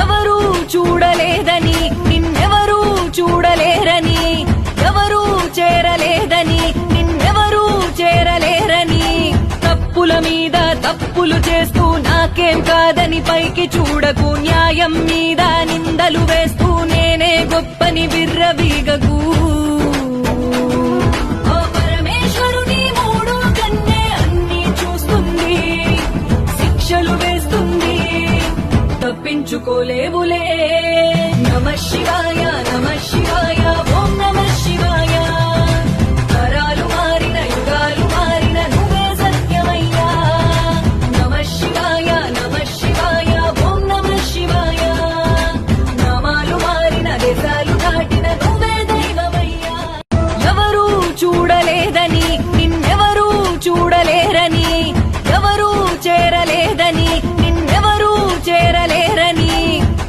ఎవరూ చూడలేదని, నిన్నెవరూ చూడలేరని, ఎవరూ చేరలేదని, నిన్నెవరూ చేరలేరని, తప్పుల మీద తప్పులు చేస్తూ నాకేం కాదని పైకి చూడకు, న్యాయం మీద నిందలు వేస్తూ నేనే గొప్పని విర్రవీగకు. ఓ పరమేశ్వరుని మూడు కన్నే అన్ని చూస్తుంది, శిక్షలు వేస్తుంది, తప్పించుకోలేవులే. నమః శివాయ, నమః శివాయ, ఓం నమః శివాయ.